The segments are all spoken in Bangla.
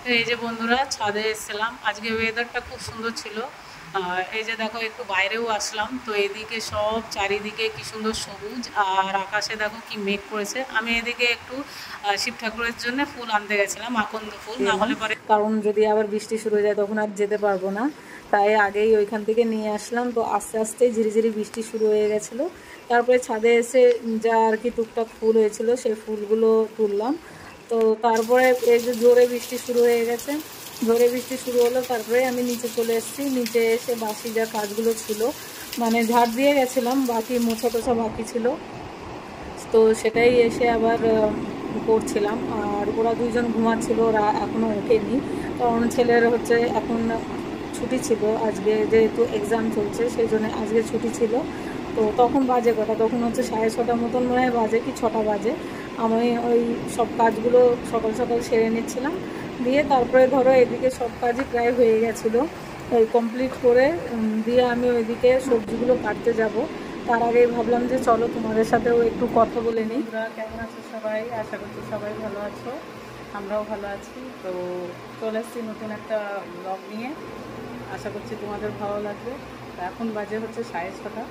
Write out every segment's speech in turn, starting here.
এই যে বন্ধুরা ছাদে এসেছিলাম, আজকে ওয়েদারটা খুব সুন্দর ছিল। এই যে দেখো একটু বাইরেও আসলাম, তো এদিকে সব চারিদিকে কি সুন্দর সবুজ, আর আকাশে দেখো কি মেঘ করেছে। আমি এদিকে একটু শিব ঠাকুরের জন্য ফুল আনতে গেছিলাম, আকন্দ ফুল, না হলে পরে কারণ যদি আবার বৃষ্টি শুরু হয়ে যায় তখন আর যেতে পারবো না। তাই আগেই ওইখান থেকে নিয়ে আসলাম। তো আস্তে আস্তে ঝিরিঝিরি বৃষ্টি শুরু হয়ে গেছিলো। তারপরে ছাদে এসে যা আর কি টুকটাক ফুল হয়েছিল সেই ফুলগুলো তুললাম। তো তারপরে এই যে জোরে বৃষ্টি শুরু হয়ে গেছে, জোরে বৃষ্টি শুরু হলো, তারপরে আমি নিচে চলে এসেছি। নিচে এসে বাসি যা কাজগুলো ছিল, মানে ঝাড় দিয়ে গেছিলাম, বাকি মোছা টোছা বাকি ছিল, তো সেটাই এসে আবার করছিলাম। আর ওরা দুইজন ঘুমাচ্ছিল, ওরা এখনও ওঠেনি, কারণ ছেলের হচ্ছে এখন ছুটি ছিল আজকে, যেহেতু এক্সাম চলছে সেই জন্য আজকে ছুটি ছিল। তো তখন বাজে কটা, তখন হচ্ছে 6:30 মতন মনে হয় বাজে, কি 6টা বাজে। আমি ওই সব কাজগুলো সকাল সকাল সেরে নিচ্ছিলাম, দিয়ে তারপরে ধরো এদিকে সব কাজই প্রায় হয়ে গেছিলো, ওই কমপ্লিট করে দিয়ে আমি ওইদিকে সবজিগুলো কাটতে যাব। তার আগেই ভাবলাম যে চলো তোমাদের সাথেও একটু কথা বলে নিই। তোমরা কেমন আছো সবাই? আশা করছি সবাই ভালো আছো, আমরাও ভালো আছি। তো চলে এসেছি নতুন একটা ব্লগ নিয়ে, আশা করছি তোমাদের ভালো লাগবে। এখন বাজে হচ্ছে 6:30।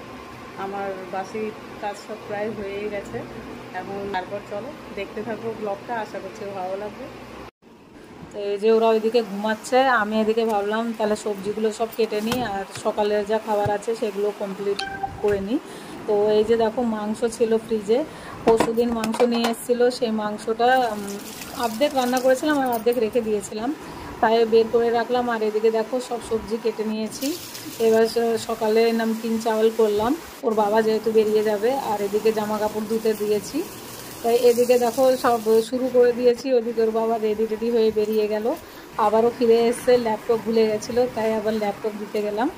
আমার বাসি কাজ সব প্রায় হয়েই গেছে। এখন তারপর চলো দেখতে থাকবো ব্লগটা, আশা করছি ভালো লাগবে। তো এই যে ওরা ওইদিকে ঘুমাচ্ছে, আমি এদিকে ভাবলাম তাহলে সবজিগুলো সব কেটে নিই, আর সকালের যা খাবার আছে সেগুলো কমপ্লিট করে নিই। তো এই যে দেখো মাংস ছিল ফ্রিজে, পরশুদিন মাংস নিয়ে এসেছিলো, সেই মাংসটা অর্ধেক রান্না করেছিলাম আর অর্ধেক রেখে দিয়েছিলাম, তাই বের করে রাখলাম। আর এদিকে দেখো সব সবজি কেটে নিয়েছি। এবার সকালে নামকিন চাওয়াল করলাম, ওর বাবা যেহেতু বেরিয়ে যাবে। আর এদিকে জামা কাপড় ধুতে দিয়েছি, তাই এদিকে দেখো সব শুরু করে দিয়েছি। ওদিকে ওর বাবা রেডি টেডি হয়ে বেরিয়ে গেল, আবারও ফিরে এসে ল্যাপটপ ভুলে গেছিলো, তাই আবার ল্যাপটপ দিতে গেলাম,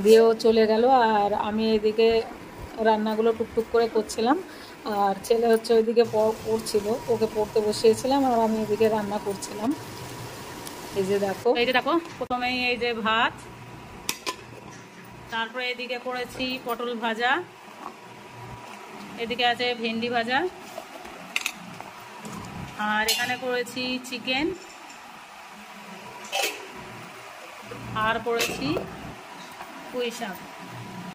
দিয়েও চলে গেল। আর আমি এদিকে রান্নাগুলো টুকটুক করে করছিলাম, আর ছেলে হচ্ছে ওইদিকে পড়ছিল, ওকে পড়তে বসিয়েছিলাম, আর আমি এদিকে রান্না করছিলাম। এই যে দেখো প্রথমেই এই যে ভাত, তারপরে এদিকে করেছি পটল ভাজা, এদিকে আছে ভেন্ডি ভাজা, আর এখানে করেছি চিকেন, আর করেছি পুঁই শাক।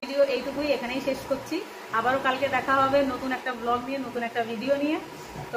ভিডিও এইটুকুই, এখানেই শেষ করছি। আবারও কালকে দেখা হবে নতুন একটা ব্লগ নিয়ে, নতুন একটা ভিডিও নিয়ে। তো